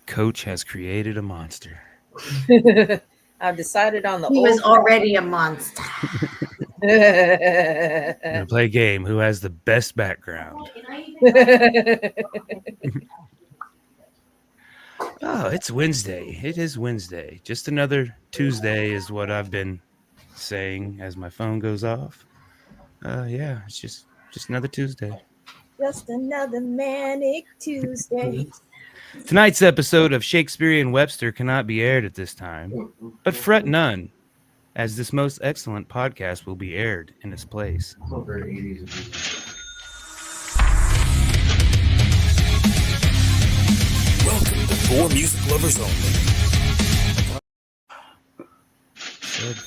Coach has created a monster. I've decided on the He was already a monster. We're gonna play a game. Who has the best background? Oh, it's Wednesday. It is Wednesday. Just another Tuesday is what I've been saying as my phone goes off. Yeah, it's just another Tuesday. Just another manic Tuesday. Tonight's episode of Shakespeare and Webster cannot be aired at this time, but fret none, as this most excellent podcast will be aired in its place. Welcome to For Music Lovers Only. Good.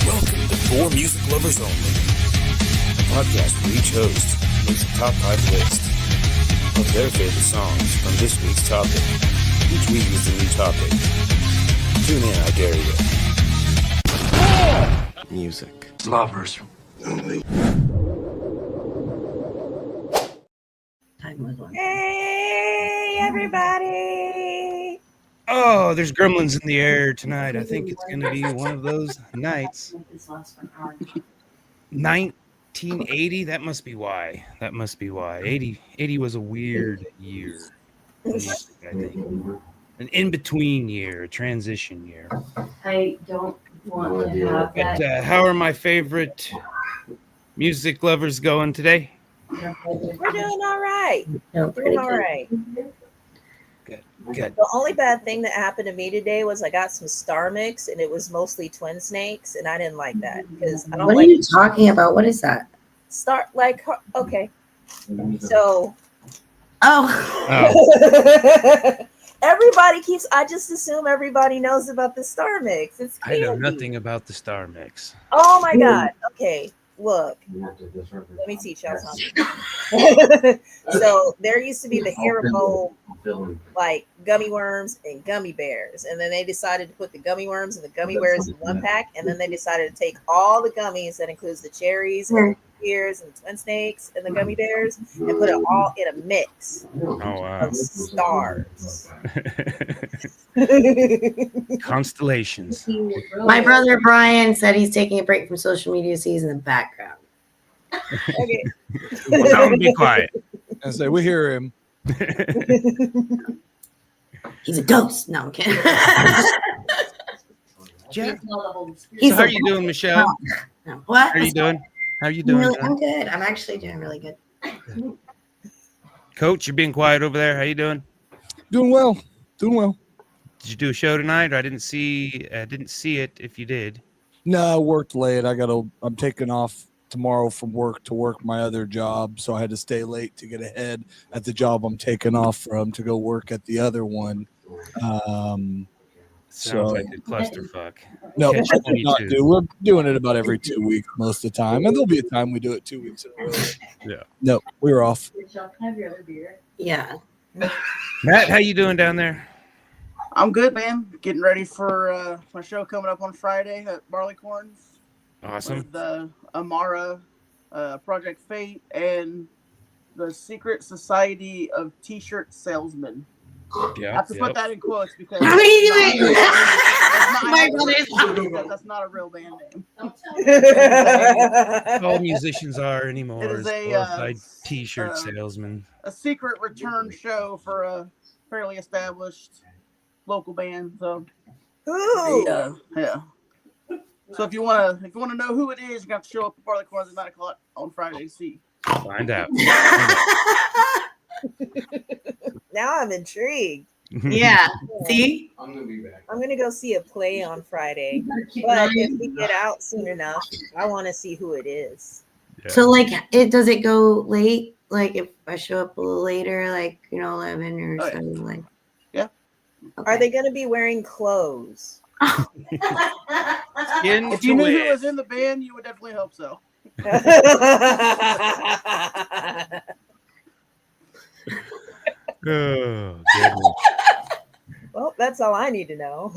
Welcome to For Music Lovers Only, a podcast where each host makes a top 5 list of their favorite songs from this week's topic. Each week is a new topic. Tune in, I dare you. Music Lovers Only. Hey, everybody. Oh, there's gremlins in the air tonight. I think it's going to be one of those nights. 1980, that must be why. 80 was a weird year. I think. An in-between year, a transition year. I don't want to have But that. how are my favorite music lovers going today? We're doing all right. No, Doing all right. Good. The only bad thing that happened to me today was I got some Star Mix and it was mostly twin snakes, and I didn't like that because I don't What are like you talking about? What is that? okay. So Oh, everybody keeps. I just assume everybody knows about the Star Mix. It's I know candy. nothing about the Star Mix. Oh my God. Okay. Look, let me teach y'all something. So there used to be the Haribo like gummy worms and gummy bears, and then they decided to put the gummy worms and the gummy bears in one pack, and then they decided to take all the gummies that includes the cherries and the pears and the twin snakes and the gummy bears and put it all in a mix Oh, wow. of stars. Constellations. my brother Brian said he's taking a break from social media, so he's in the background. Okay. Well, tell him to be quiet. I say we hear him. He's a ghost. No, I'm kidding. Jeff, He's so how a- are you doing, Michelle? No. What? How are you doing? How are you I'm, doing? really, John? I'm good. I'm actually doing really good. Coach, you're being quiet over there. How you doing? Doing well. Did you do a show tonight? Or I didn't see it. If you did, No, I worked late. I'm taking off tomorrow from work to work my other job, so I had to stay late to get ahead at the job I'm taking off from to go work at the other one. sounds So like a clusterfuck. no, Catch I did not 22. do. We're doing it about every 2 weeks most of the time, and there'll be a time we do it 2 weeks in a row. Yeah. No, we were off. Yeah. Matt, how you doing down there? I'm good, man. Getting ready for my show coming up on Friday at Barleycorns Awesome. with Amara, Project Fate, and the Secret Society of T-Shirt Salesmen. I Yeah. have to put that in quotes because How are you doing? My that's not a real band name. All musicians are anymore. It is Is a, glorified T-shirt uh, salesman. A secret return show for a fairly established local band. So Ooh. yeah. So if you wanna know who it is, you have to show up at Barleycorns at 9:00 on Friday to see. Find out. Now I'm intrigued. Yeah. See? I'm gonna go see a play on Friday, but if we get out soon enough, I want to see who it is. Yeah. So, like, does it go late? Like, if I show up a little later, like, 11 or Oh, yeah. something, like. Yeah. Okay. Are they gonna be wearing clothes? Skin If you to knew who it. was in the band, you would definitely hope so. Oh, goodness. Well, that's all I need to know.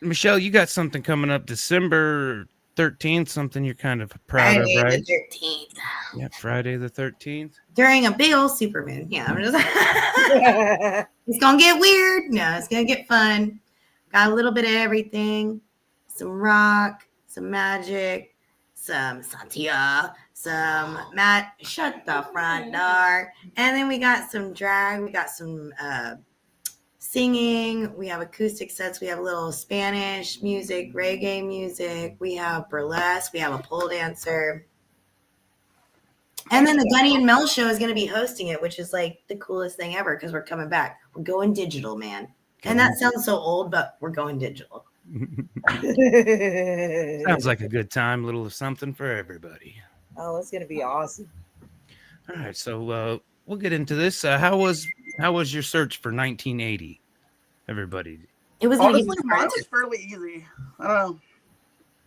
Michelle, you got something coming up December 13th, something you're kind of proud Friday of, right? the 13th. Yeah, Friday the 13th. During a big old supermoon. Yeah, I'm just it's gonna get weird. No, it's gonna get fun. Got a little bit of everything. Some rock, some magic, some Sontia, some shut the front door. And then we got some drag, we got some singing, we have acoustic sets, we have a little Spanish music, reggae music, we have burlesque, we have a pole dancer. And then the Gunny and Mel show is going to be hosting it, which is like the coolest thing ever because we're coming back. We're going digital, man. And that sounds so old, but we're going digital. Sounds like a good time. A little of something for everybody. Oh, it's gonna be awesome. All right, so we'll get into this. How was your search for 1980? Everybody. It was Honestly, mine was fairly easy. I don't know.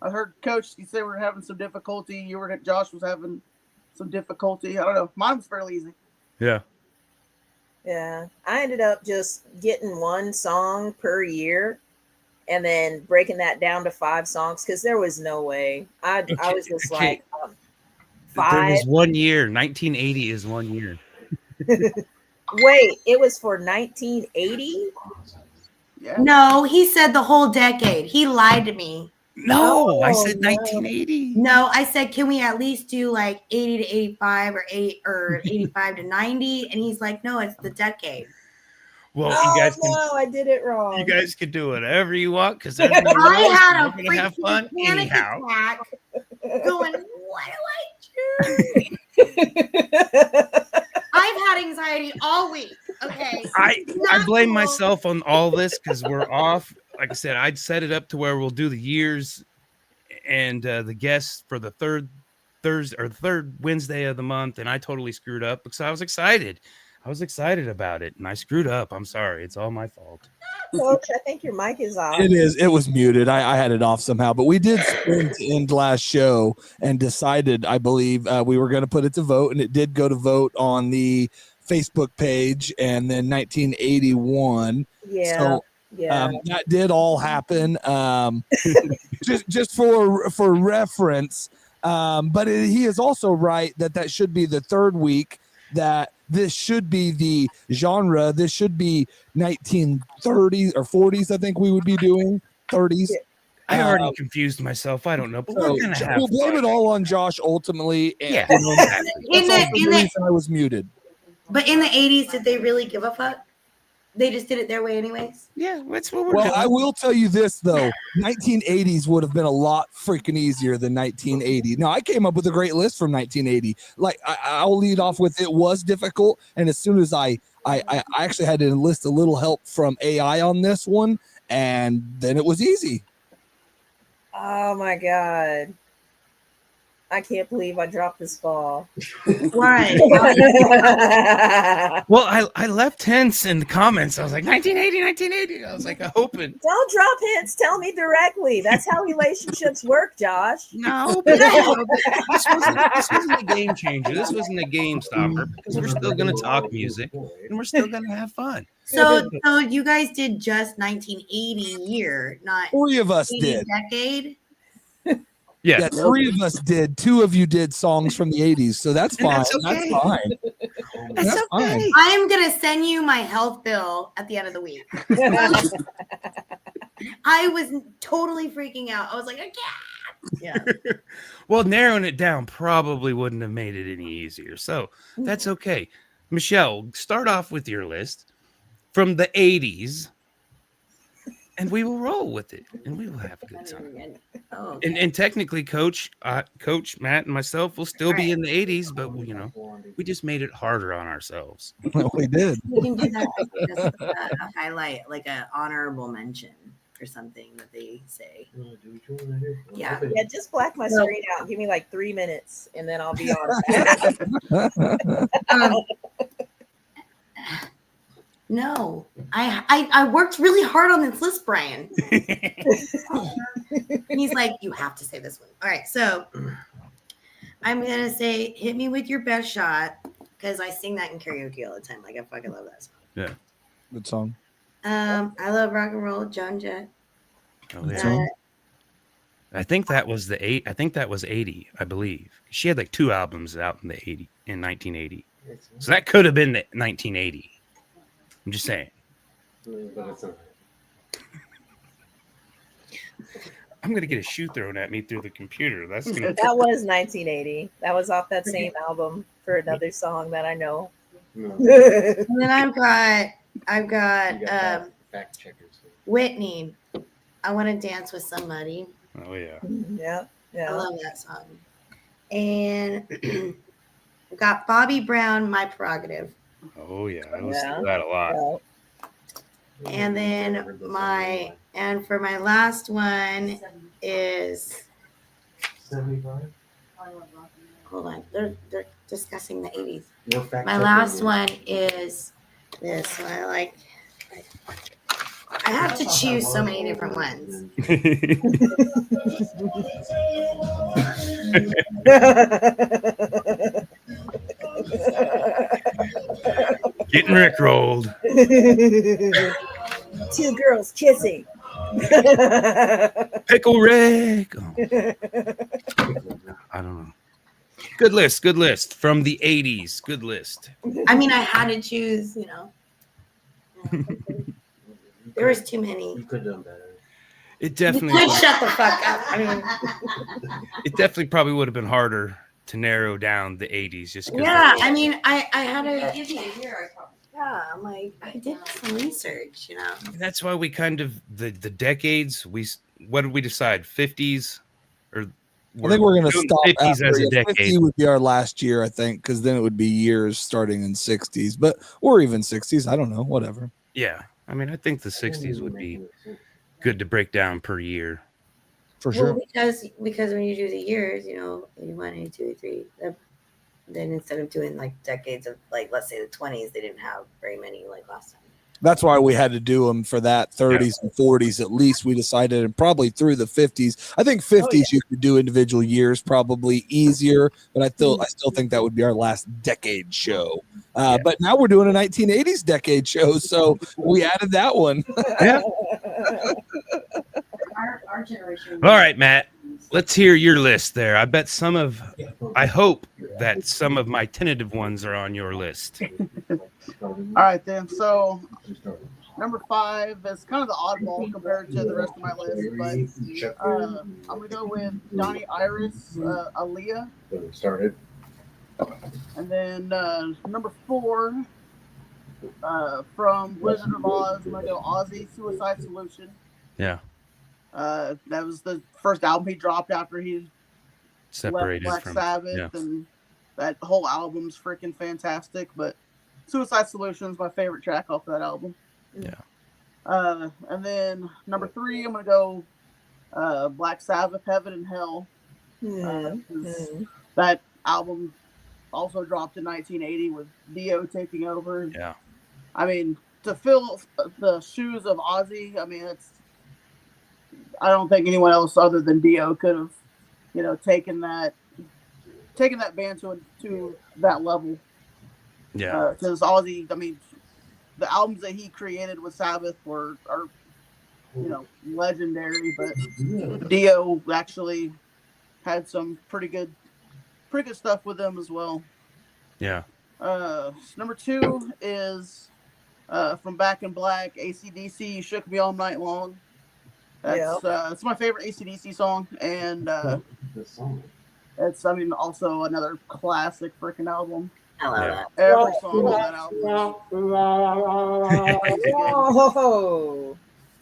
I heard Coach, you say we're having some difficulty. Josh was having some difficulty. I don't know. Mine was fairly easy. Yeah. Yeah, I ended up just getting one song per year, and then breaking that down to 5 songs because there was no way. I was just like 5. There was 1 year. 1980 is 1 year. Wait, it was for 1980? Yeah. No, he said the whole decade. He lied to me. No, I said no. 1980. No, I said, can we at least do like 80 to 85 or 85 to 90? And he's like, no, it's the decade. Well, Oh, you guys can. no, I did it wrong. You guys can do whatever you want because I had a gonna have fun panic anyhow. attack going, what do I do? I've had anxiety all week. Okay. I Not blame cool. myself on all this because we're off. Like I said, I'd set it up to where we'll do the years and the guests for the third Wednesday of the month, and I totally screwed up because I was excited. I was excited about it, and I screwed up. I'm sorry. It's all my fault. Coach, I think your mic is off. It is. It was muted. I had it off somehow, but we did sprint to end last show and decided, I believe, we were going to put it to vote, and it did go to vote on the Facebook page, and then 1981. Yeah. So yeah. that did all happen. Just for reference. But he is also right that should be the third week. That this should be the genre. This should be 1930s or 40s. I think we would be doing 30s. I already confused myself. I don't know. But we're gonna have we'll blame fun. it all on Josh ultimately. And, Yeah. you know, that's the reason I was muted. But in the 80s, did they really give a fuck? They just did it their way anyways? Yeah, that's what we're Well, doing. I will tell you this, though. 1980s would have been a lot freaking easier than 1980. Now, I came up with a great list from 1980. Like, I'll lead off with it was difficult. And as soon as I actually had to enlist a little help from AI on this one, and then it was easy. Oh, my God. I can't believe I dropped this ball. Why? Well, I left hints in the comments. I was like, 1980. I was like, hoping. Don't drop hints. Tell me directly. That's how relationships work, Josh. No, but this wasn't a game changer. This wasn't a game stopper because we're still going to talk music and we're still going to have fun. So you guys did just 1980 year, not 3 of us 80 did. decade? Yeah, 3 of us did. 2 of you did songs from the 80s. So that's fine. That's okay. That's fine. That's okay. fine. I am going to send you my health bill at the end of the week. I was totally freaking out. I was like, I can't. Yeah. Well, narrowing it down probably wouldn't have made it any easier. So that's okay. Michelle, start off with your list from the 80s. And we will roll with it, and we will have a good time. Oh, okay. And technically, Coach Matt, and myself will still be in the 80s, but we just made it harder on ourselves. We did. We can do that. Just, a highlight, like an honorable mention or something that they say. Yeah. Yeah, just black my screen out and give me like 3 minutes, and then I'll be on. No, I worked really hard on this list, Brian. And he's like, you have to say this one. All right, so I'm gonna say, "Hit Me With Your Best Shot" because I sing that in karaoke all the time. Like I fucking love that song. Yeah, Good song. I love Rock and Roll, Joan Jett. Oh, yeah. Song. I think that was I think that was 80, I believe. She had like 2 albums out in 1980. So that could have been 1980. I'm just saying. But it's not. I'm gonna get a shoe thrown at me through the computer. That's gonna. That was 1980. That was off that same album for another song that I know. No. And then I've got You got fact checkers. Whitney. I want to dance with somebody. Oh yeah. Yeah, I yeah. love that song. And we've got Bobby Brown, My Prerogative. Oh yeah. I listen Yeah. to that a lot. Yeah. And then for my last one is 75. hold on, they're discussing the 80s. No fact My checker. last one is this one. I have to choose so many different ones. Getting rickrolled. 2 girls kissing. Pickle Rick. Oh. I don't know. Good list from the 80s. Good list. I mean, I had to choose, There was too many. You could have done better. It You definitely could shut the fuck up. I mean, it definitely probably would have been harder to narrow down the 80s just because yeah. I mean, I had to. Yeah, I'm like, I did some research, that's why we kind of the decades what did we decide 50s or I think we're going to doing stop 50s after as a 50 decade. would be our last year, I think, because then it would be years starting in 60s, or even 60s. I don't know, whatever. Yeah, I mean I think the 60s would be good to break down per year. For sure. Well, because when you do the years, 81, 82, 83, then instead of doing like decades of let's say the 20s, they didn't have very many last time. That's why we had to do them for that 30s and 40s at least. We decided, and probably through the 50s. I think 50s you could do individual years probably easier, but I still think that would be our last decade show. But now we're doing a 1980s decade show, so we added that one. Yeah. Our generation. All right, Matt. Let's hear your list there. I hope that some of my tentative ones are on your list. All right, then. So, number 5 is kind of the oddball compared to the rest of my list, but I'm going to go with Donnie Iris, Aaliyah. Started. And then number 4, from Wizard of Oz, I'm going to go Ozzy, Suicide Solution. Yeah. That was the first album he dropped after he Separated left Black from Sabbath, and that whole album's freaking fantastic. But Suicide Solution is my favorite track off that album. Yeah. And then number 3, I'm gonna go Black Sabbath, Heaven and Hell. That album also dropped in 1980 with Dio taking over. Yeah. I mean, to fill the shoes of Ozzy, I mean, I don't think anyone else other than Dio could have, taken that band to that level. Yeah. Because Ozzy, I mean, the albums that he created with Sabbath are legendary, but Dio actually had some pretty good stuff with them as well. Yeah. Number 2 is from Back in Black, AC/DC, You Shook Me All Night Long. It's my favorite AC/DC song, and it's also another classic freaking album. I love that. Every song on that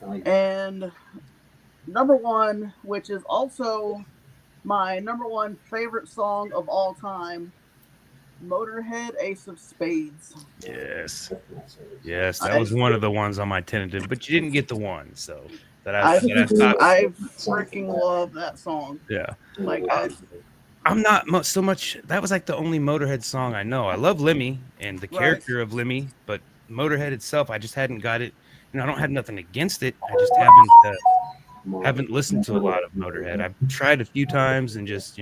album. And number 1, which is also my number 1 favorite song of all time, Motorhead, Ace of Spades. Yes, that was one of the ones on my tentative, but you didn't get the one, so I freaking love that song. Yeah, I'm not so much. That was like the only Motorhead song I know. I love Lemmy and the character of Lemmy, but Motorhead itself, I just hadn't got it. I don't have nothing against it. I just haven't listened to a lot of Motorhead. I've tried a few times and just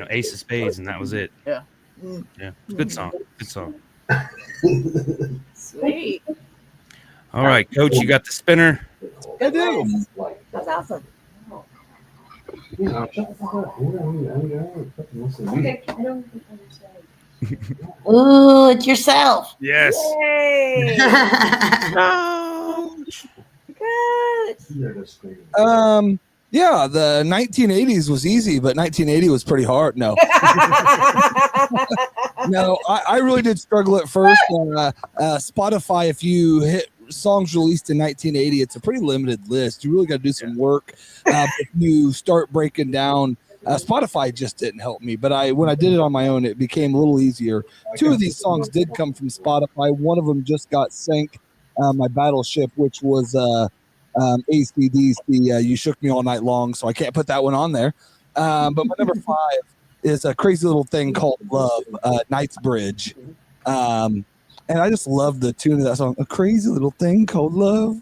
Ace of Spades, and that was it. Yeah. Yeah, good song. Sweet. All right, Coach, you got the spinner. I do. That's awesome. Ooh, it's yourself. Yes. Yay! No. Good. Yeah, the 1980s was easy, but 1980 was pretty hard. No, no, I really did struggle at first. Spotify, if you hit songs released in 1980, it's a pretty limited list. You really got to do some work. If you start breaking down, Spotify just didn't help me. But when I did it on my own, it became a little easier. Two of these songs did come from Spotify. One of them just got sank, my Battleship, which was ACDC, You Shook Me All Night Long, so I can't put that one on there. But my number 5 is a crazy little thing called Love, Knightsbridge. And I just love the tune of that song, a crazy little thing called Love.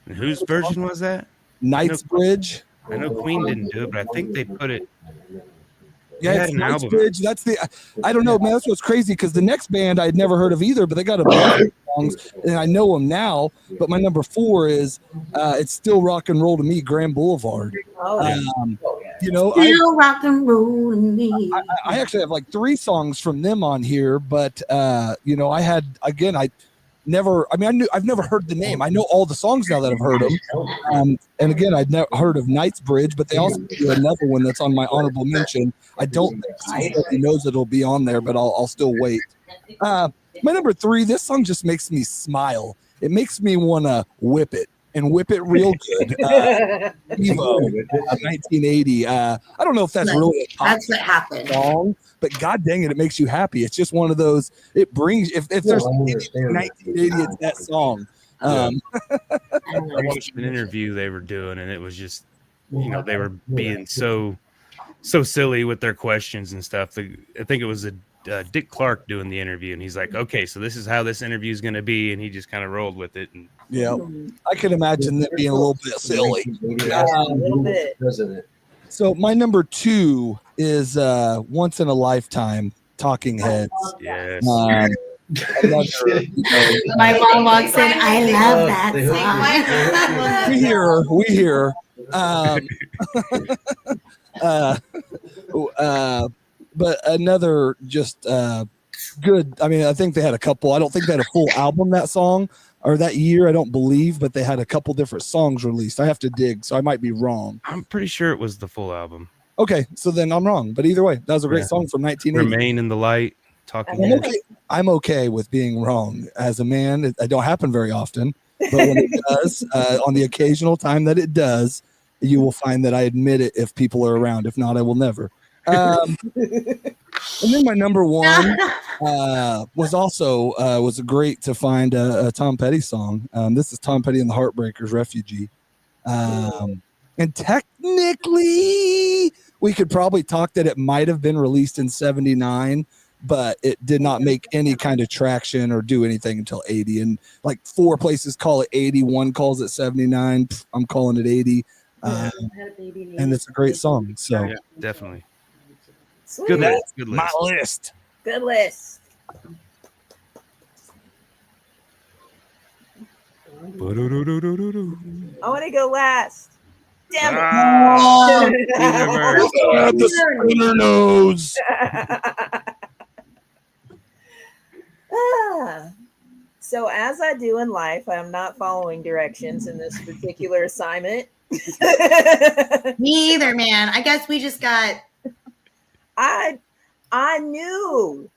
Whose version was that? Knightsbridge. I know Queen didn't do it, but I think they put it. Yeah, They it's had an album. Knightsbridge. That's I don't know, man. That's what's crazy because the next band I'd never heard of either, but they got a bunch of songs and I know them now. But my number 4 is It's Still Rock and Roll to Me, Grand Boulevard. You know, Still rock and roll to me. I actually have like 3 songs from them on here, but you know, I've never heard the name. I know all the songs now that I've heard them. And again, I'd never heard of Knightsbridge, but they also do another one that's on my honorable mention. I don't think somebody knows it'll be on there, but I'll still wait. My number 3, this song just makes me smile. It makes me want to whip it and whip it real good. Evo, 1980. I don't know if that's really a That's what happened. song, but god dang it, it makes you happy. It's just one of those, it brings, if there's 1980, it's that song. I watched an interview they were doing, and it was just, you know, they were being so silly with their questions and stuff. I think it was Dick Clark doing the interview, and he's like, okay, so this is how this interview is going to be, and he just kind of rolled with it. And yeah, I can imagine that being a little bit silly. A little bit. So my number 2 is Once in a Lifetime, Talking Heads. yes. My mom walks in. I love that song. We hear. But another just good. I mean, I think they had a couple. I don't think they had a full album that song or that year. I don't believe, but they had a couple different songs released. I have to dig, so I might be wrong. I'm pretty sure it was the full album. Okay, so then I'm wrong. But either way, that was a great song from 1980. Remain in the Light. Talking. I'm okay with being wrong as a man. It don't happen very often, but when it does, on the occasional time that it does, you will find that I admit it if people are around. If not, I will never. And then my number 1 was great to find a Tom Petty song. This is Tom Petty and the Heartbreakers, Refugee. And technically, we could probably talk that it might have been released in 79, but it did not make any kind of traction or do anything until 80. And like 4 places call it 80, 1 calls it 79. I'm calling it 80. And it's a great song. So yeah, definitely. Sweet. Good list. Good list. my list. Good list. I want to go last. Damn it. The spinner nose. So as I do in life, I'm not following directions in this particular assignment. Me either, man. I guess we just got. I knew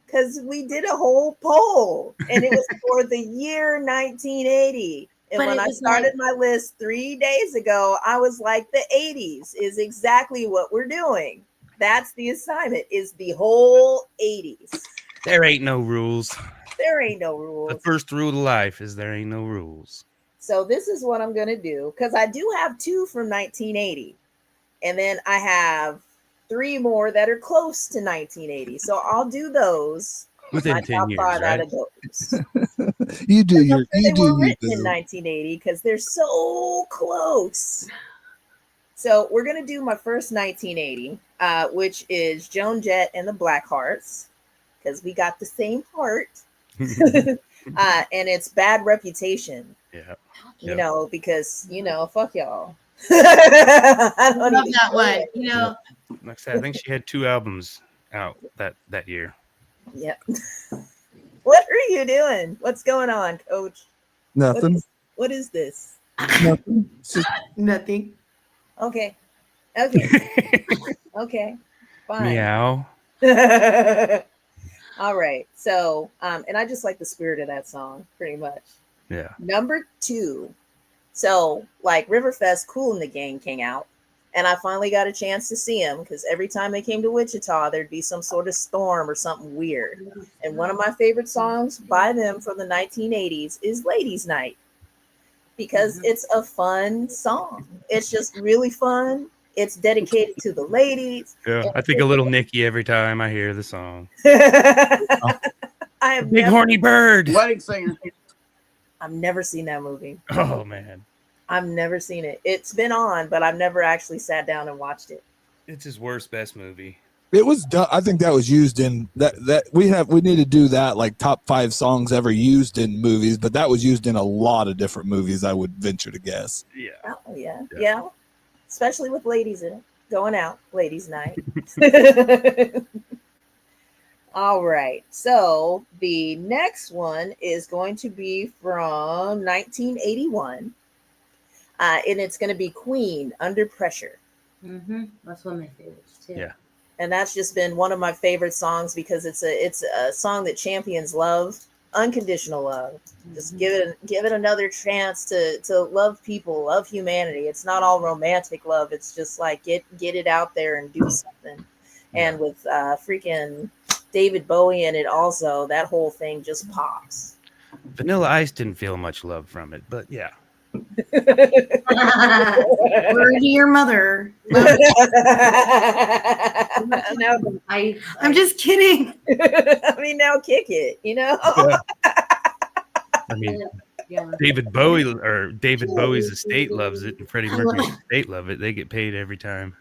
because we did a whole poll and it was for the year 1980. And But when it I was started my list 3 days ago, I was like, the 80s is exactly what we're doing. That's the assignment, is the whole 80s. There ain't no rules. There ain't no rules. The first rule of life is there ain't no rules. So this is what I'm going to do, because I do have 2 from 1980. And then I have 3 more that are close to 1980. So I'll do those. Within My 10 top years, 5 right? out of those. You do your They you do were you written in do. 1980 because they're so close. So we're going to do my first 1980, which is Joan Jett and the Blackhearts, because we got the same heart. And it's Bad Reputation. Yeah. You know, because, fuck y'all. I don't Love even that know one. it. You know, Like I said, I think she had 2 albums out that year. Yep. What are you doing? What's going on, Coach? Nothing. What is this? Nothing. It's just nothing. Okay. Okay. Okay. Fine. Meow. All right. So, and I just like the spirit of that song pretty much. Yeah. Number 2. So, like Riverfest, Kool and the Gang came out, and I finally got a chance to see them because every time they came to Wichita, there'd be some sort of storm or something weird. And one of my favorite songs by them from the 1980s is Ladies' Night because it's a fun song. It's just really fun. It's dedicated to the ladies. Yeah. I think a little Nikki every time I hear the song. I have Big horny bird. Wedding singer. I've never seen that movie. Oh man. I've never seen it. It's been on, but I've never actually sat down and watched it. It's his worst best movie. it was done. I think that was used in that we need to do that, like top 5 songs ever used in movies, but that was used in a lot of different movies, I would venture to guess. Yeah. Oh yeah. Especially with ladies in it. Going out, ladies' night. All right. So the next one is going to be from 1981. And it's going to be Queen, Under Pressure. That's one of my favorites too. Yeah. And that's just been one of my favorite songs because it's a song that champions love, unconditional love. Just give it another chance to love people, love humanity. It's not all romantic love. It's just like get it out there and do something. And with freaking David Bowie in it also, that whole thing just pops. Vanilla Ice didn't feel much love from it, but yeah. Word to your mother. Now, I'm just kidding. I mean, now kick it, you know? Yeah. I mean, David Bowie's estate loves it, and Freddie Mercury's estate love it. They get paid every time.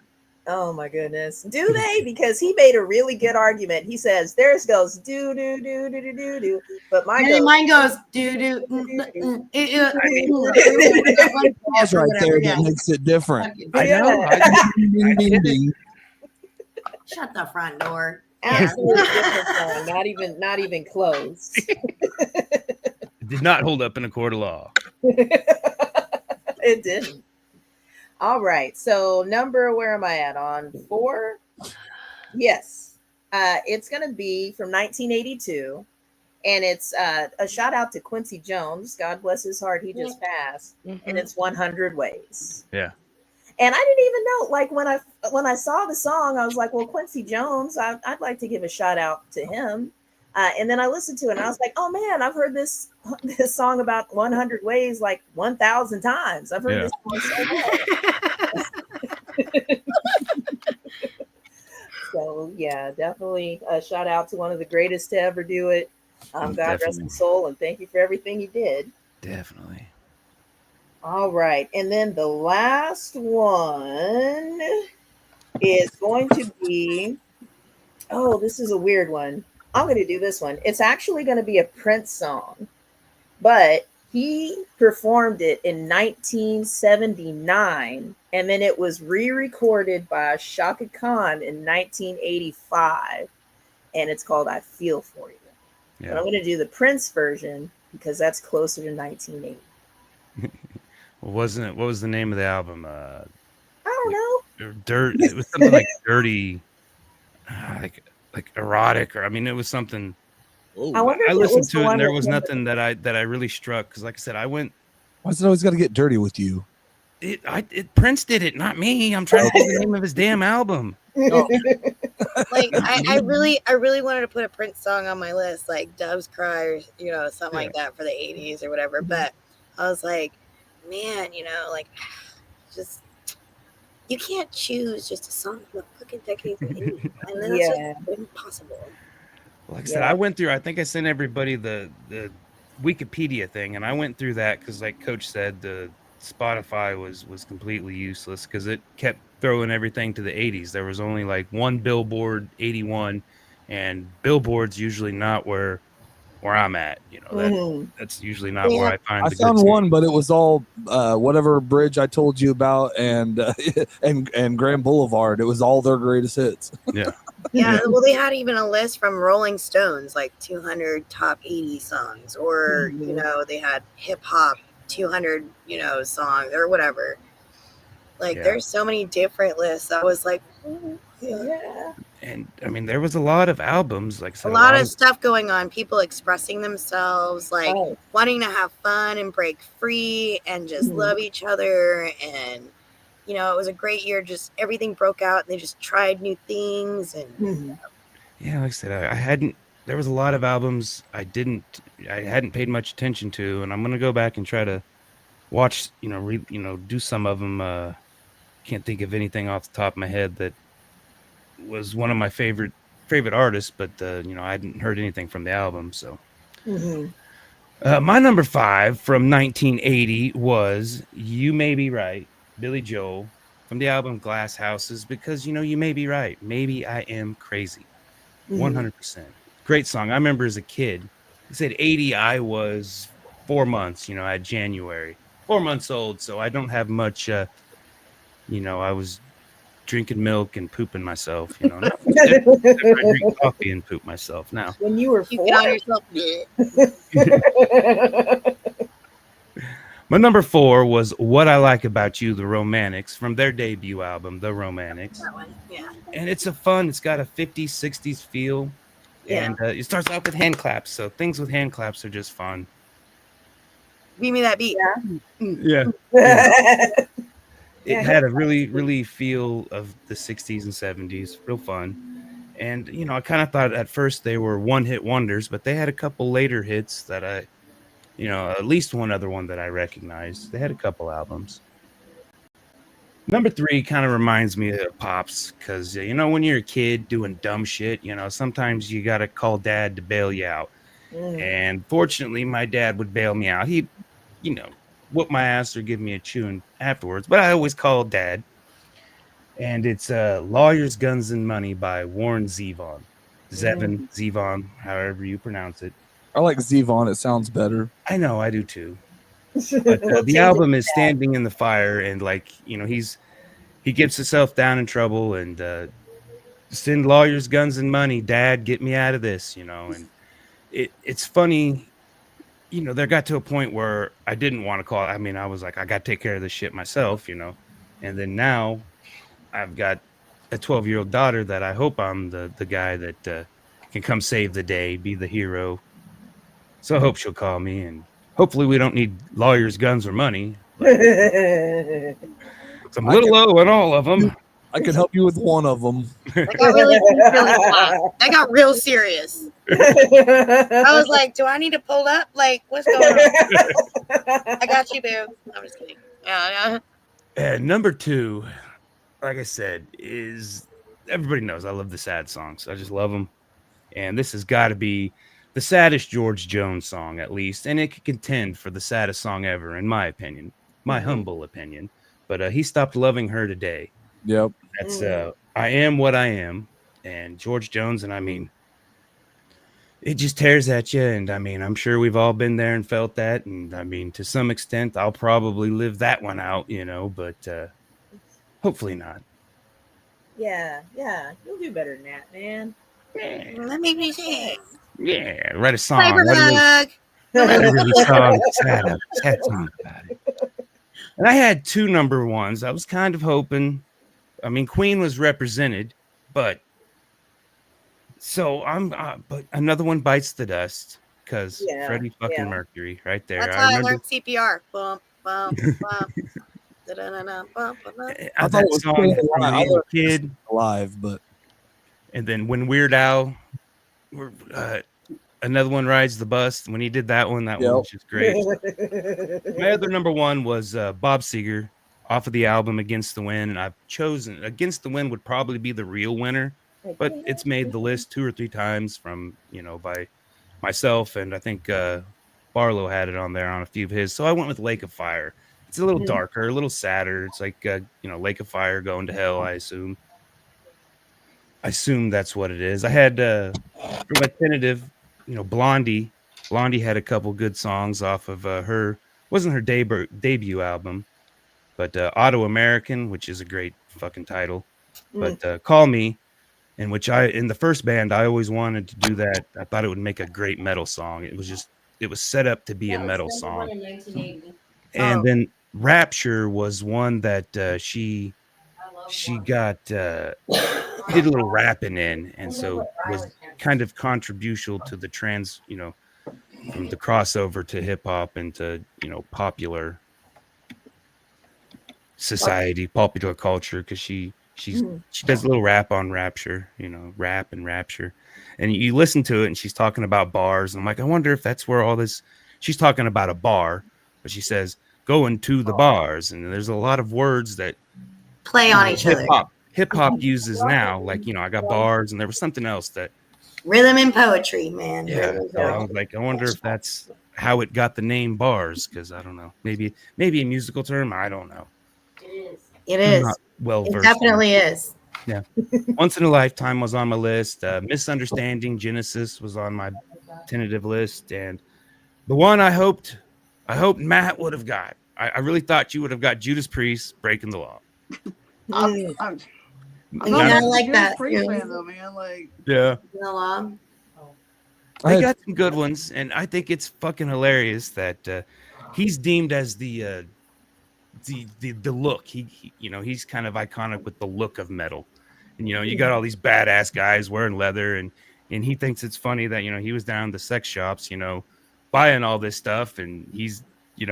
Oh my goodness. Do they? Because he made a really good argument. He says theirs goes do do do do do do do, but mine goes do do. That's right there that makes it different. I know. Ding, ding, ding. Shut the front door. absolutely different song. Not even close. It did not hold up in a court of law. It didn't. All right. So where am I at? On 4? Yes. It's going to be from 1982. And it's a shout out to Quincy Jones. God bless his heart. He just passed. And it's 100 Ways. Yeah. And I didn't even know, like when I saw the song, I was like, well, Quincy Jones, I'd like to give a shout out to him. And then I listened to it and I was like, oh man, I've heard this song about 100 Ways like 1,000 times. I've heard this song so much. So yeah, definitely a shout out to one of the greatest to ever do it. God rest his soul, and thank you for everything he did. Definitely. All right. And then the last one is going to be, oh, this is a weird one. I'm going to do this one. It's actually going to be a Prince song, but he performed it in 1979, and then it was re-recorded by Shaka Khan in 1985, and it's called I Feel For You. Yeah. But I'm going to do the Prince version because that's closer to 1980. What was the name of the album? I don't know. It was something like dirty, like erotic, or I mean, it was something. I wonder. I if listened was to the it, one and there with was him. nothing that I really struck because, like I said, I went. Why's it always got to get dirty with you? Prince did it, not me. I'm trying to think the name of his damn album. Like I really wanted to put a Prince song on my list, like Doves Cry or something like that for the 80s or whatever. But I was like, man, like just you can't choose just a song from the fucking decades of the 80s. And then it's just impossible. Like I said, I went through. I think I sent everybody the Wikipedia thing, and I went through that because, like Coach said, the Spotify was completely useless because it kept throwing everything to the 80s. There was only like one Billboard 81, and Billboard's usually not where where I'm at. That's usually not where I find. I the found good one, but it was all whatever bridge I told you about, and and Grand Boulevard. It was all their greatest hits. Yeah. Yeah, well, they had even a list from Rolling Stones, like 200 top 80 songs, or they had hip hop 200 songs or whatever. Like there's so many different lists. I was like, Yeah. And I mean, there was a lot of albums, like I said, a lot of stuff going on. People expressing themselves, like wanting to have fun and break free and just love each other. And it was a great year. Just everything broke out. And they just tried new things. And yeah, like I said, there was a lot of albums I hadn't paid much attention to, and I'm gonna go back and try to watch, do some of them. Can't think of anything off the top of my head that was one of my favorite artists, but I hadn't heard anything from the album. So my number 5 from 1980 was "You May Be Right," Billy Joel, from the album Glass Houses, because you may be right, maybe I am crazy. 100%. Great song. I remember as a kid, I said 80, I was 4 months, I had January, 4 months old, so I don't have much I was drinking milk and pooping myself, Now, I drink coffee and poop myself now. When you were 4? on yourself. My number 4 was "What I Like About You," the Romantics, from their debut album, The Romantics. That one, yeah. And it's it's got a 50s, 60s feel. Yeah. And it starts off with hand claps. So things with hand claps are just fun. Give me that beat. Yeah. It had a really, really feel of the 60s and 70s. Real fun. And, I kind of thought at first they were one-hit wonders, but they had a couple later hits that at least one other one that I recognized. They had a couple albums. Number 3 kind of reminds me of Pops, because, when you're a kid doing dumb shit, sometimes you got to call Dad to bail you out. And fortunately, my dad would bail me out. He, whoop my ass or give me a chewing afterwards, but I always called Dad. And it's Lawyers, Guns, and Money by Warren Zevon. Zevon, however you pronounce it. I like Zevon. It sounds better. I know, I do too. But the album is Standing in the Fire, and he gets himself down in trouble and send lawyers, guns, and money. Dad, get me out of this, and it's funny. There got to a point where I didn't want to call. I mean, I was like, I got to take care of this shit myself, and then now I've got a 12-year-old daughter that I hope I'm the guy that can come save the day, be the hero. So I hope she'll call me, and hopefully we don't need lawyers, guns, or money. I'm a little low on all of them. I can help you with one of them. I got real serious. I was like, do I need to pull up? Like, what's going on? I got you, boo. I'm just kidding. Yeah. And number 2, like I said, is everybody knows I love the sad songs. I just love them. And this has got to be the saddest George Jones song, at least. And it could contend for the saddest song ever, in my opinion, my humble opinion. But He Stopped Loving Her Today. Yep. That's I Am What I Am. And George Jones, and I mean, it just tears at you. And I mean, I'm sure we've all been there and felt that. And I mean, to some extent, I'll probably live that one out, but hopefully not. Yeah. You'll do better than that, man. Yeah. Let me be sad. Yeah, write a song. Write a really strong, sad song about it. And I had 2 number 1s. I was kind of hoping. I mean, Queen was represented, but but another one bites the dust, because Freddie fucking Mercury right there. That's how I learned CPR. Bump, bump, bump. I thought it was song from I a kid live, but and then when Weird Al, Another One Rides the Bus, when he did that one was just great. My other number 1 was Bob Seger, off of the album Against the Wind, and I've chosen Against the Wind would probably be the real winner, but it's made the list 2 or 3 times from by myself, and I think Barlow had it on there on a few of his, so I went with Lake of Fire. It's a little darker, a little sadder. It's like Lake of Fire, going to hell, I assume that's what it is. I had for my tentative, Blondie, Blondie had a couple good songs off of wasn't her debut album, but Auto American, which is a great fucking title. But Call Me, in which in the first band, I always wanted to do that. I thought it would make a great metal song. It was set up to be a metal song. And then Rapture was one that she got did a little rapping in, and so was kind of controversial to the from the crossover to hip hop and to popular society, popular culture, because she does a little rap on Rapture, rap and Rapture, and you listen to it, and she's talking about bars, and I'm like, I wonder if that's where all this. She's talking about a bar, but she says going to the bars, and there's a lot of words that play on each other. Hip hop uses now, like I got bars, and there was something else that rhythm and poetry, man. Yeah, I was like, I wonder if that's how it got the name bars, because I don't know, maybe a musical term, I don't know. It is. Well, it definitely is. Yeah. Once in a Lifetime was on my list. Misunderstanding Genesis was on my tentative list, and the one I hoped Matt would have got. I really thought you would have got Judas Priest, Breaking the Law. I'm I like that. Fan, though, man. Like, yeah. I got some good ones, and I think it's fucking hilarious that he's deemed as the look. He he's kind of iconic with the look of metal, and you got all these badass guys wearing leather, and he thinks it's funny that he was down in the sex shops, buying all this stuff, and he's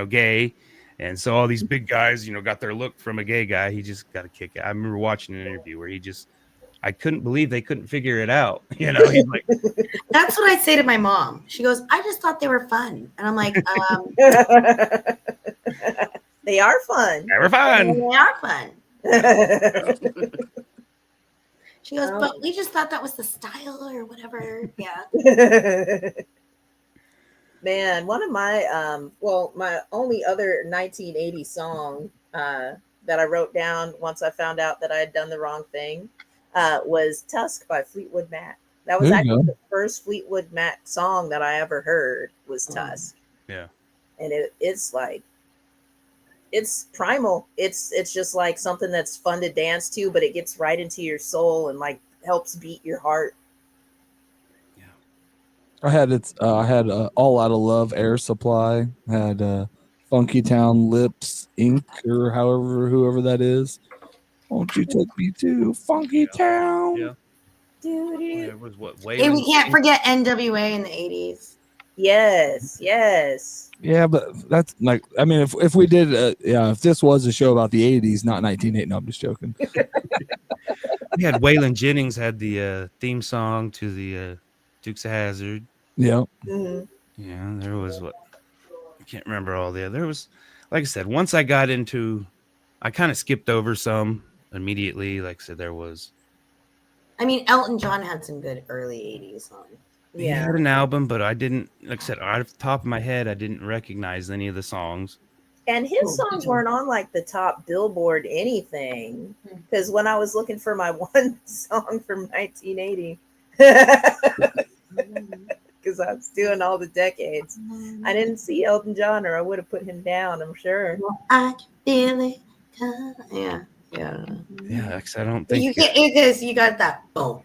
gay. And so all these big guys, got their look from a gay guy. He just got a kick out. I remember watching an interview where I couldn't believe they couldn't figure it out. He's like, that's what I say to my mom. She goes, I just thought they were fun. And I'm like, they are fun. They were fun. They are fun. She goes, but we just thought that was the style or whatever. Yeah. Man, one of my my only other 1980 song that I wrote down once I found out that I had done the wrong thing was Tusk by Fleetwood Mac. That was actually the first Fleetwood Mac song that I ever heard was Tusk. Yeah. And it's like, it's primal. It's just like something that's fun to dance to, but it gets right into your soul and like helps beat your heart. I had All Out of Love, Air Supply. I had Funky Town Lips Inc. or whoever that is. Won't you take me to Funky Town? Yeah. Dude, was we can't forget NWA in the 80s. Yes. Yeah, but that's like, I mean, if we did, if this was a show about the 80s, not 1980, no, I'm just joking. We had Waylon Jennings had the theme song to the Dukes of Hazzard. Yeah. Mm-hmm. Yeah, there was I can't remember all the other. There was, like I said, once I got into, I kind of skipped over some immediately. Like I said, there was. I mean, Elton John had some good early 80s songs. He had an album, but I didn't, like I said, out of the top of my head, I didn't recognize any of the songs. And his songs weren't on like the top Billboard anything. Because when I was looking for my one song from 1980, because I was doing all the decades, I didn't see Elton John, or I would have put him down, I'm sure. I can feel it. Yeah. Yeah, because I don't think you got that. Love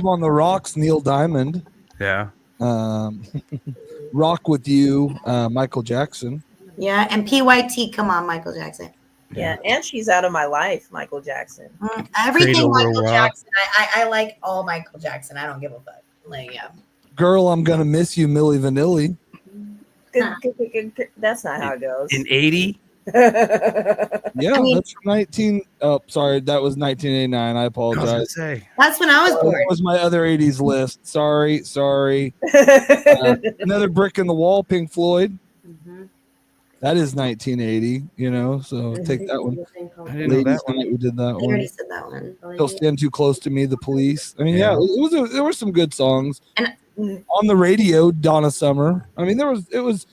on the Rocks, Neil Diamond. Yeah. Rock with You, Michael Jackson. Yeah, and PYT, come on, Michael Jackson. Yeah, and She's Out of My Life, Michael Jackson. Everything Cradle Michael Will Jackson. I like all Michael Jackson. I don't give a fuck. Like, yeah. Girl, I'm Gonna Miss You, Milli Vanilli. That's not how it goes. In 80? Yeah, I mean, that's from 19. Oh, sorry, that was 1989. I I was apologize. gonna say. that's when I was born. That was my other 80s list. Sorry. Another Brick in the Wall, Pink Floyd. That is 1980, so take that one. I didn't know Ladies that one. Night, we did that I one. already said that one. Don't Stand Too Close to Me, The Police. I mean, Yeah. there were some good songs. And- on the radio, Donna Summer. I mean, it was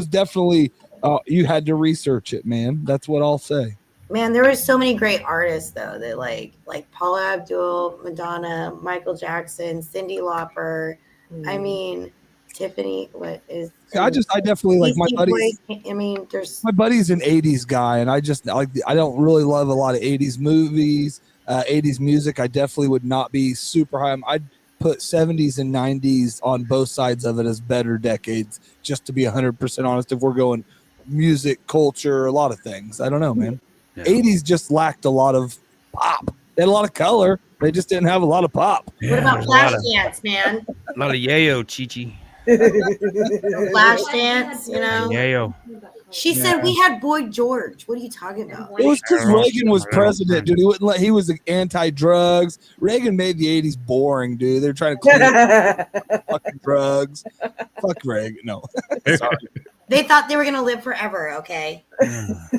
definitely, you had to research it, man. That's what I'll say. Man, there were so many great artists though that like Paula Abdul, Madonna, Michael Jackson, Cyndi Lauper. I mean, Tiffany. What is? I definitely like my Beastie buddies. Boys. I mean, there's My buddy's an '80s guy, and I just like. I don't really love a lot of '80s movies, '80s music. I definitely would not be super high. I'd put '70s and '90s on both sides of it as better decades. Just to be 100% honest, if we're going music, culture, a lot of things. I don't know, man. Yeah. '80s just lacked a lot of pop. They had a lot of color. They just didn't have a lot of pop. what about Flashdance, man? A lot of yayo, Chi-Chi. Flashdance, you know. Yayo. She said we had Boy George. What are you talking about? It was because Reagan was president, dude. He was anti-drugs. Reagan made the '80s boring, dude. They're trying to clean up fucking drugs. Fuck Reagan. No, sorry. They thought they were gonna live forever. Okay.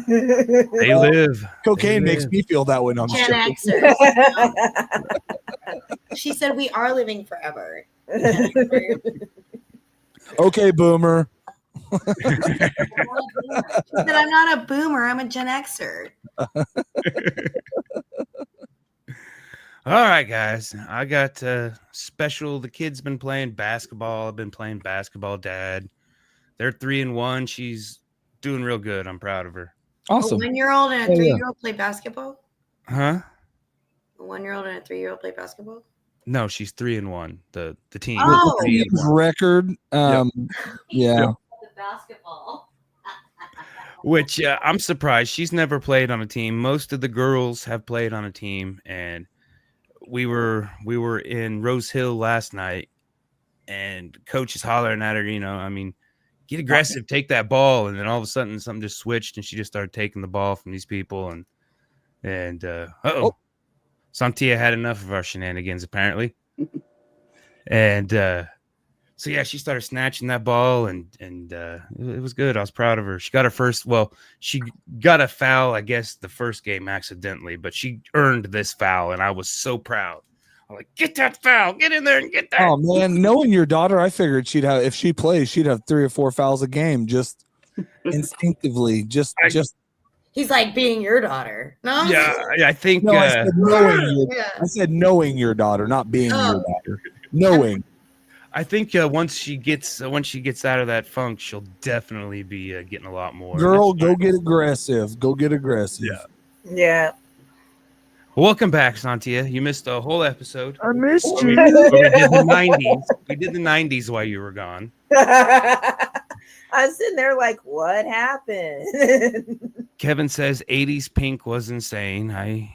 They live. Cocaine They makes live. me feel that way. No, I'm just Gen joking. Xers. She said we are living forever. Okay, boomer. She said I'm not a boomer. I'm a Gen Xer. All right, guys. I got special. The kid's been playing basketball. I've been playing basketball, Dad. They're 3-1. She's doing real good. I'm proud of her. Awesome. A 1-year-old and a 3-year-old play basketball. Huh? A 1-year-old and a 3-year-old play basketball. No, she's 3-1. The team. Oh. The team's Record. Yeah. The basketball. Which I'm surprised. She's never played on a team. Most of the girls have played on a team, and we were in Rose Hill last night, and coach is hollering at her, I mean, get aggressive, take that ball, and then all of a sudden something just switched, and she just started taking the ball from these people, and Sontia had enough of our shenanigans apparently, and so yeah, she started snatching that ball, and it was good. I was proud of her. She got her first. Well, she got a foul, I guess, the first game accidentally, but she earned this foul, and I was so proud. I'm like, get that foul, get in there and get that. Oh man, knowing your daughter, I figured she'd have, if she plays, she'd have 3 or 4 fouls a game, just instinctively. Just. He's like being your daughter. No. Yeah, I think. No, I Yeah. said knowing your daughter, not being your daughter. Knowing. I think once she gets out of that funk, she'll definitely be getting a lot more. Girl, go get aggressive. Go get aggressive. Yeah. Yeah. Welcome back, Sontia. You missed a whole episode. I missed We you. did the 90s. We did the 90s while you were gone. I was sitting there like, what happened? Kevin says 80s Pink was insane. It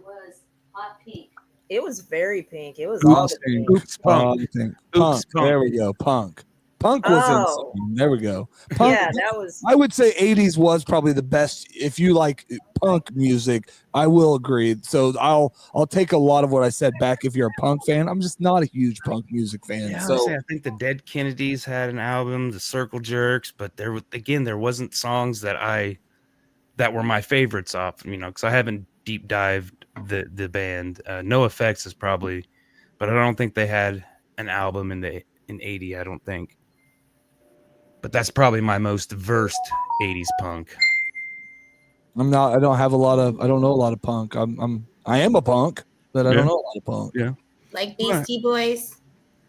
was hot pink. It was very pink. It was all the pink. Oops, Punk. punk. Oops, punk. There we go. Punk. Punk was Oh. insane. There we go. Punk, Yeah, that was. I would say 80s was probably the best. If you like punk music, I will agree. So I'll take a lot of what I said back if you're a punk fan. I'm just not a huge punk music fan. Yeah, so I think the Dead Kennedys had an album, the Circle Jerks, but there wasn't songs that were my favorites off, because I haven't deep dived the band. No Effects is probably, but I don't think they had an album in 80. I don't think. But that's probably my most versed 80s punk. I don't know a lot of punk. I am a punk, but I don't know a lot of punk. Yeah. Like Beastie Boys.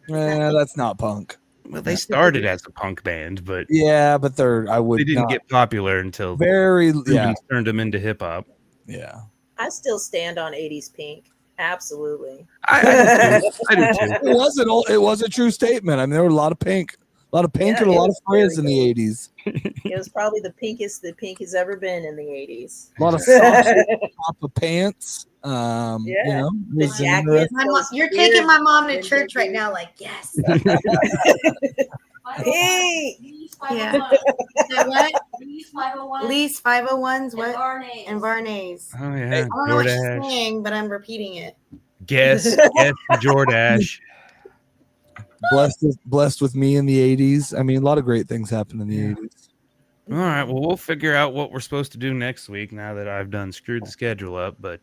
That's not punk. Well, they started as a punk band, but Yeah, but they didn't get popular until very turned them into hip hop. yeah. I still stand on 80s pink. Absolutely. I do too. It was a true statement. I mean, there were a lot of pink Yeah, and a it lot of was frizz in very the 80s. It was probably the pinkest the pink has ever been in the 80s. A lot of socks, top of pants. Yeah. The The jacket. You're taking my mom to church right now. Like, yes. Hey. Yeah. What? Lee's 501. Lee's 501s. What? Barney. And Varnays. Oh yeah, I don't know what she's Jordache. saying, but I'm repeating it. Guess Jordache. blessed with me in the 80s. I mean, a lot of great things happened in the 80s. All right, well, we'll figure out what we're supposed to do next week now that I've done screwed the schedule up, but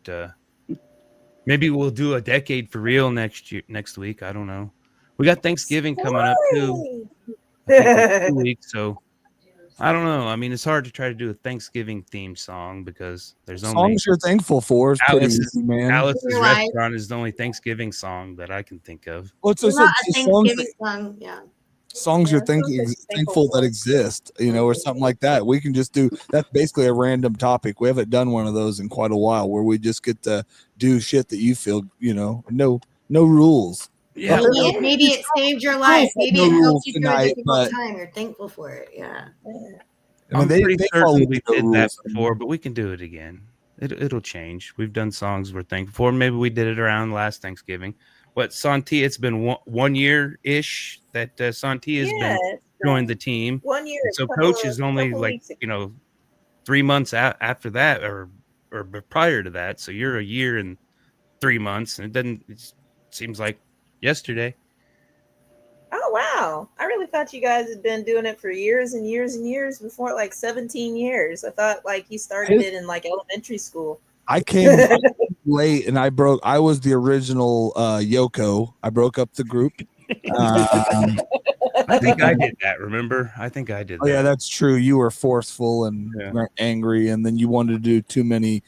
maybe we'll do a decade for real next week. I don't know. We got Thanksgiving coming up too. I think in 2 weeks, so I don't know. I mean, it's hard to try to do a Thanksgiving themed song because there's only Songs you're thankful for is pretty easy, man. Alice's Your life. Restaurant is the only Thanksgiving song that I can think of. Well, it's It's just not a songs, Thanksgiving song. Yeah. songs Yeah, you're songs that you're thankful for. that exist, you know, or something like that. We can just do that's basically a random topic. We haven't done one of those in quite a while where we just get to do shit that you feel, you know, no rules. Yeah, Maybe it saved your life. Maybe no it rules helped you through a tonight, difficult but- time. You're thankful for it. Yeah. I mean, I'm they pretty follow certain we no did that rules. before, but we can do it again. It'll change. We've done songs we're thankful for. Maybe we did it around last Thanksgiving. What Sontia? It's been 1 year ish that Sontia has been joined the team. 1 year. So Coach is only like 3 months after that, or prior to that. So you're a year and 3 months, and it seems like yesterday. Oh wow! I really thought you guys had been doing it for years and years and years before, like 17 years. I thought like you started it in like elementary school. I came late and I was the original Yoko. I broke up the group. I think I did that. Remember? I think I did. Oh yeah, that's true. You were forceful and angry, and then you wanted to do too many.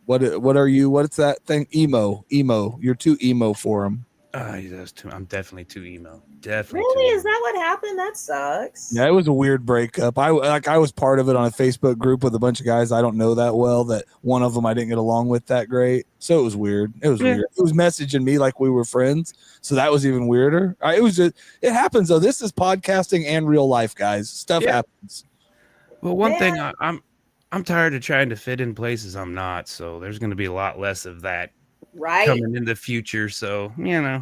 What are you? What's that thing? Emo. You're too emo for him. I'm definitely too emo. Definitely. Really? Is that what happened? That sucks. Yeah, it was a weird breakup. I was part of it on a Facebook group with a bunch of guys I don't know that well. That one of them I didn't get along with that great, so it was weird. It was weird. It was messaging me like we were friends, so that was even weirder. It happens though. This is podcasting and real life, guys. Stuff happens. Well, one thing I'm tired of trying to fit in places I'm not. So there's going to be a lot less of that coming in the future. So Yeah,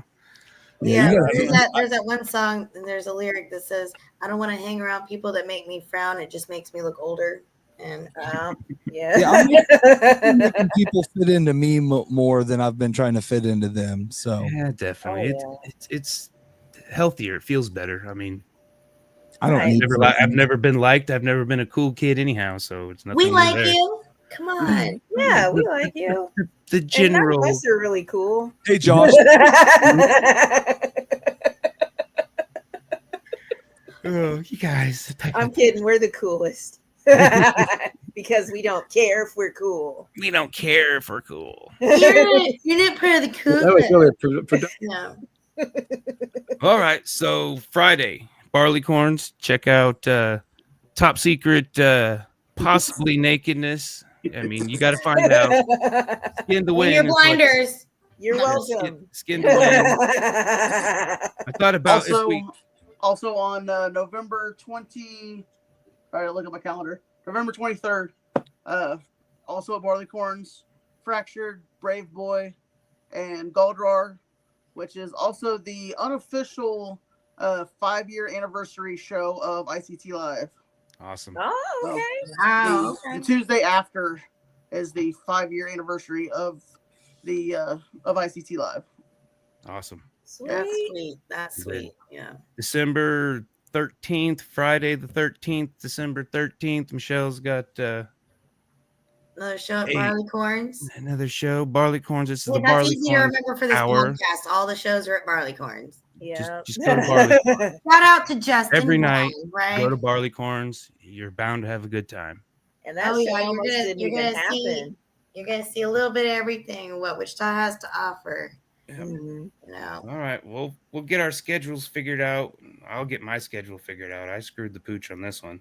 there's that one song, and there's a lyric that says, "I don't want to hang around people that make me frown. It just makes me look older." And I'm making people fit into me more than I've been trying to fit into them. So yeah, definitely, it's healthier. It feels better. I mean, I've never been liked. I've never been a cool kid anyhow. So it's nothing. We like you. Come on. Yeah, we like you. The general. And are really cool. Hey, Josh. Oh, you guys. I'm kidding. We're the coolest. Because we don't care if we're cool. We don't care if we're cool. You're not part of the cool. That was really No. All right. So Friday, Barleycorns. Check out Top Secret Possibly Nakedness. I mean, you got to find out. Skin to win. Your blinders. You're welcome. Skin to win. I thought about this week. Also on November 20. All right, look at my calendar. November 23rd. Also at Barleycorns, Fractured, Brave Boy, and Goldrar, which is also the unofficial 5-year anniversary show of ICT Live. Awesome. Oh, okay. Wow. The Tuesday after is the 5-year anniversary of the of ICT Live. Awesome. Sweet. That's sweet. Yeah. December 13th, Friday the 13th, December 13th. Michelle's got another show at Barleycorns. Another show, Barleycorns. This is the That's easy to Barleycorns remember for this hour. podcast. All the shows are at Barleycorns. Yeah. Just go to Barleycorns. Shout out to Justin. Every night, right? go to Barleycorns. You're bound to have a good time. And that show almost didn't even happen. You're gonna see a little bit of everything what Wichita has to offer. Mm-hmm. You know. All right. Well, we'll get our schedules figured out. I'll get my schedule figured out. I screwed the pooch on this one.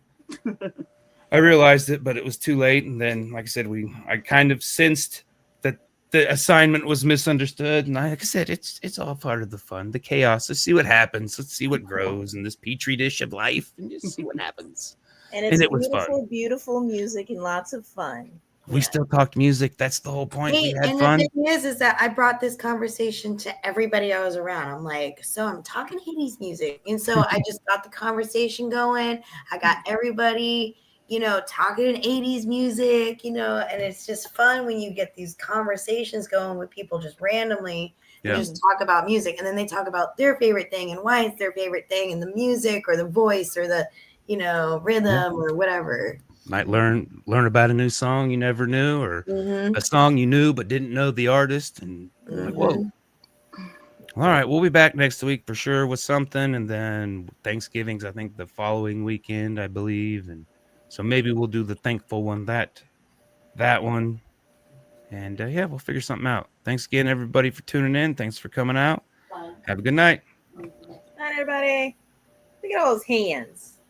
I realized it, but it was too late. And then, like I said, I kind of sensed that the assignment was misunderstood. And like I said, it's all part of the fun, the chaos. Let's see what happens. Let's see what grows in this petri dish of life, and just see what happens. And it's was beautiful, fun. beautiful music and lots of fun. We still talked music. That's the whole point. Hey, We had and fun. the thing is that I brought this conversation to everybody I was around. I'm like, so I'm talking 80s music. And so I just got the conversation going. I got everybody, talking 80s music, and it's just fun when you get these conversations going with people just randomly and just talk about music. And then they talk about their favorite thing and why it's their favorite thing and the music or the voice or the, rhythm or whatever. Might learn about a new song you never knew, or a song you knew but didn't know the artist, and like, whoa. All right, we'll be back next week for sure with something, and then Thanksgiving's I think the following weekend, I believe, and so maybe we'll do the thankful one that one, and yeah, we'll figure something out. Thanks again, everybody, for tuning in. Thanks for coming out. Have a good night. Night, everybody. Look at all those hands.